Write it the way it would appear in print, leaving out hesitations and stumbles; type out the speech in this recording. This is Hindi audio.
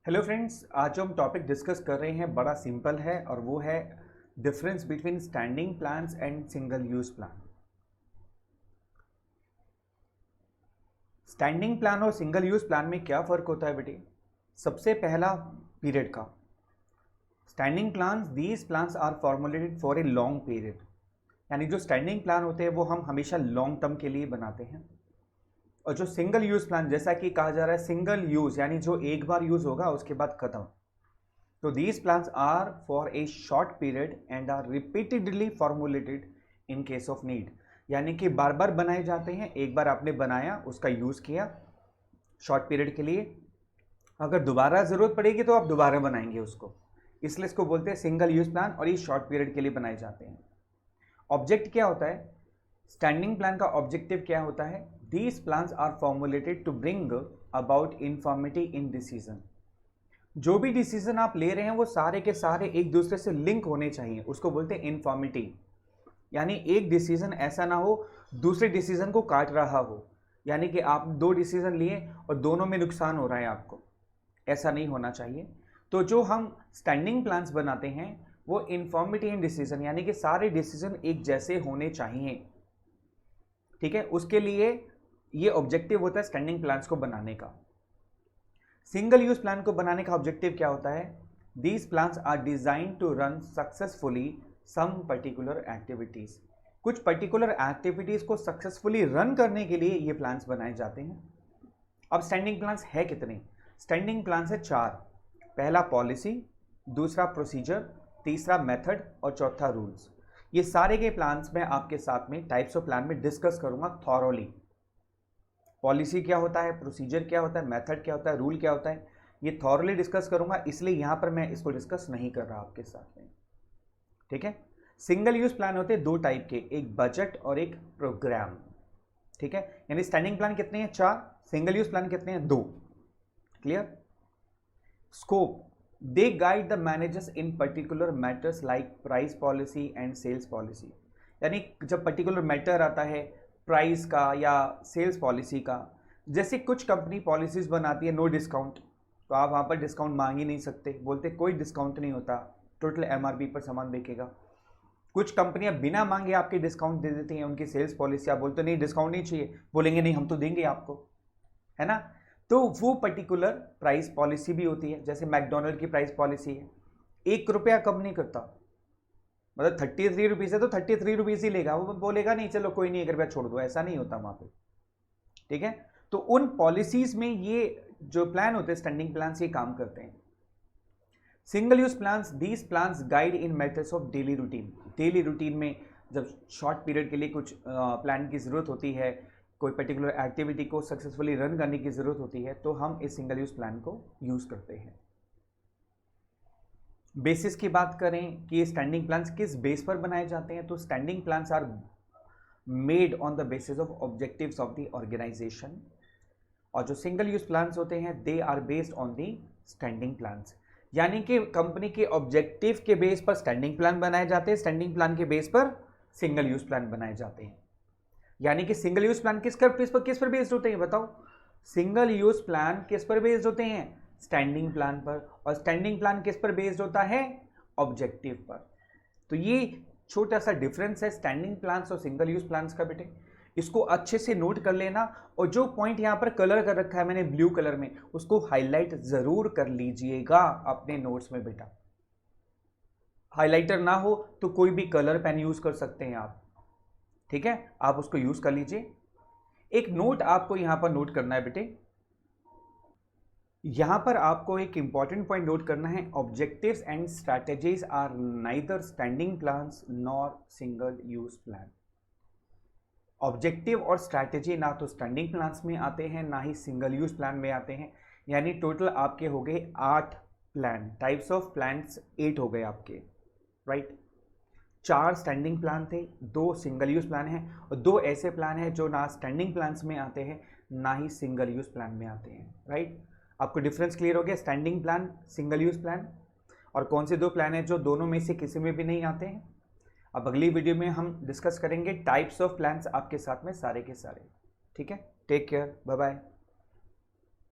हेलो फ्रेंड्स, आज जो हम टॉपिक डिस्कस कर रहे हैं बड़ा सिंपल है और वो है difference between standing plans and single use plan. Standing plan और सिंगल यूज प्लान में क्या फ़र्क होता है बेटे? सबसे पहला पीरियड का। Standing plans, these plans are formulated for a long period, यानी जो स्टैंडिंग प्लान होते हैं वो हम हमेशा लॉन्ग टर्म के लिए बनाते हैं। और जो सिंगल यूज प्लान, जैसा कि कहा जा रहा है सिंगल यूज, यानी जो एक बार यूज होगा उसके बाद खत्म। तो these plans are for a short period and are repeatedly formulated in case of need, यानी कि बार बार बनाए जाते हैं। एक बार आपने बनाया, उसका यूज किया शॉर्ट पीरियड के लिए, अगर दोबारा जरूरत पड़ेगी तो आप दोबारा बनाएंगे उसको, इसलिए इसको बोलते हैं सिंगल यूज प्लान और ये शॉर्ट पीरियड के लिए बनाए जाते हैं। ऑब्जेक्ट क्या होता है? स्टैंडिंग प्लान का ऑब्जेक्टिव क्या होता है? These plans are formulated to bring about uniformity in decision. जो भी डिसीजन आप ले रहे हैं वो सारे के सारे एक दूसरे से लिंक होने चाहिए, उसको बोलते हैं इन्फॉर्मिटी। यानी एक डिसीजन ऐसा ना हो दूसरे डिसीजन को काट रहा हो, यानी कि आप दो डिसीजन लिए और दोनों में नुकसान हो रहा है आपको, ऐसा नहीं होना चाहिए। तो जो हम स्टैंडिंग प्लान्स बनाते हैं वो इन्फॉर्मिटी इन डिसीजन, यानी कि सारे डिसीजन एक जैसे होने चाहिए। ठीक है, उसके लिए ये ऑब्जेक्टिव होता है स्टैंडिंग प्लान्स को बनाने का। सिंगल यूज प्लान को बनाने का ऑब्जेक्टिव क्या होता है? These plans are design to run successfully some particular activities. कुछ पर्टिकुलर एक्टिविटीज को सक्सेसफुली रन करने के लिए ये प्लान्स बनाए जाते हैं। अब स्टैंडिंग प्लान्स है कितने? स्टैंडिंग प्लान्स है 4। पहला पॉलिसी, दूसरा प्रोसीजर, तीसरा मेथड और चौथा रूल्स। ये सारे के प्लान्स मैं आपके साथ में टाइप्स ऑफ प्लान में डिस्कस करूंगा थॉरोली। पॉलिसी क्या होता है, प्रोसीजर क्या होता है, मेथड क्या होता है, रूल क्या होता है, ये थॉरली डिस्कस करूंगा, इसलिए यहां पर मैं इसको डिस्कस नहीं कर रहा आपके साथ में। ठीक है। सिंगल यूज प्लान होते हैं 2 टाइप के, एक बजट और एक प्रोग्राम। ठीक है, यानी स्टैंडिंग प्लान कितने हैं? 4। सिंगल यूज प्लान कितने हैं? 2। Clear? Scope, they guide the managers in particular matters like price policy and sales policy. यानी जब पर्टिकुलर मैटर आता है प्राइस का या सेल्स पॉलिसी का, जैसे कुछ कंपनी पॉलिसीज बनाती है नो डिस्काउंट, तो आप वहाँ पर डिस्काउंट मांग ही नहीं सकते, बोलते कोई डिस्काउंट नहीं होता, टोटल एमआरपी पर सामान बिकेगा। कुछ कंपनियां बिना मांगे आपके डिस्काउंट दे देती हैं, उनकी सेल्स पॉलिसी, आप बोलते नहीं डिस्काउंट नहीं चाहिए, बोलेंगे नहीं हम तो देंगे आपको, है ना। तो वो पर्टिकुलर प्राइस पॉलिसी भी होती है, जैसे मैकडोनल्ड की प्राइस पॉलिसी है, 1 रुपया कम नहीं करता, मतलब 33 रुपीज़ है तो 33 रुपीज़ ही लेगा, वो बोलेगा नहीं चलो कोई नहीं 1 रुपया छोड़ दो, ऐसा नहीं होता वहां पे। ठीक है, तो उन पॉलिसीज में ये जो प्लान होते हैं स्टैंडिंग प्लान्स, ये काम करते हैं। Single use plans, these plans guide in matters of daily routine. Daily routine में जब शॉर्ट पीरियड के लिए कुछ प्लान की जरूरत होती है, कोई पर्टिकुलर एक्टिविटी को सक्सेसफुली रन करने की जरूरत होती है, तो हम इस सिंगल यूज प्लान को यूज करते हैं। बेसिस की बात करें कि ये स्टैंडिंग प्लान्स किस बेस पर बनाए जाते हैं, तो standing plans are made on the basis of objectives of the organisation, और जो सिंगल यूज प्लान्स होते हैं they are based on the standing plans, यानी कि कंपनी के ऑब्जेक्टिव के बेस पर स्टैंडिंग प्लान बनाए जाते हैं, स्टैंडिंग प्लान के बेस पर सिंगल यूज प्लान बनाए जाते हैं। यानी कि सिंगल यूज प्लान किस पर बेस्ड होते हैं बताओ? सिंगल यूज प्लान किस पर बेस्ड होते हैं? स्टैंडिंग प्लान पर। और स्टैंडिंग प्लान किस पर बेस्ड होता है? ऑब्जेक्टिव पर। तो ये छोटा सा डिफरेंस है स्टैंडिंग प्लान्स और सिंगल यूज प्लान्स का बेटे, इसको अच्छे से नोट कर लेना। और जो पॉइंट यहां पर कलर कर रखा है मैंने ब्लू कलर में, उसको हाईलाइट जरूर कर लीजिएगा अपने नोट्स में बेटा। हाइलाइटर ना हो तो कोई भी कलर पेन यूज कर सकते हैं आप, ठीक है, आप उसको यूज कर लीजिए। एक नोट आपको यहां पर नोट करना है बेटे, यहां पर आपको एक इंपॉर्टेंट पॉइंट नोट करना है, objectives and strategies are neither standing plans nor single use plan. Objective और स्ट्रैटेजी ना तो स्टैंडिंग प्लान्स में आते हैं ना ही सिंगल यूज प्लान में आते हैं, यानी टोटल आपके हो गए 8 प्लान, टाइप्स ऑफ प्लान्स 8 हो गए आपके, राइट। 4 स्टैंडिंग प्लान थे, 2 सिंगल यूज प्लान हैं, और 2 ऐसे प्लान हैं जो ना स्टैंडिंग प्लान्स में आते हैं ना ही सिंगल यूज प्लान में आते हैं, राइट। आपको डिफरेंस क्लियर हो गया, standing plan, single use plan, और कौन से 2 प्लान हैं जो दोनों में से किसी में भी नहीं आते हैं। अब अगली वीडियो में हम डिस्कस करेंगे टाइप्स ऑफ प्लान्स आपके साथ में सारे के सारे। ठीक है, टेक केयर, बाय बाय।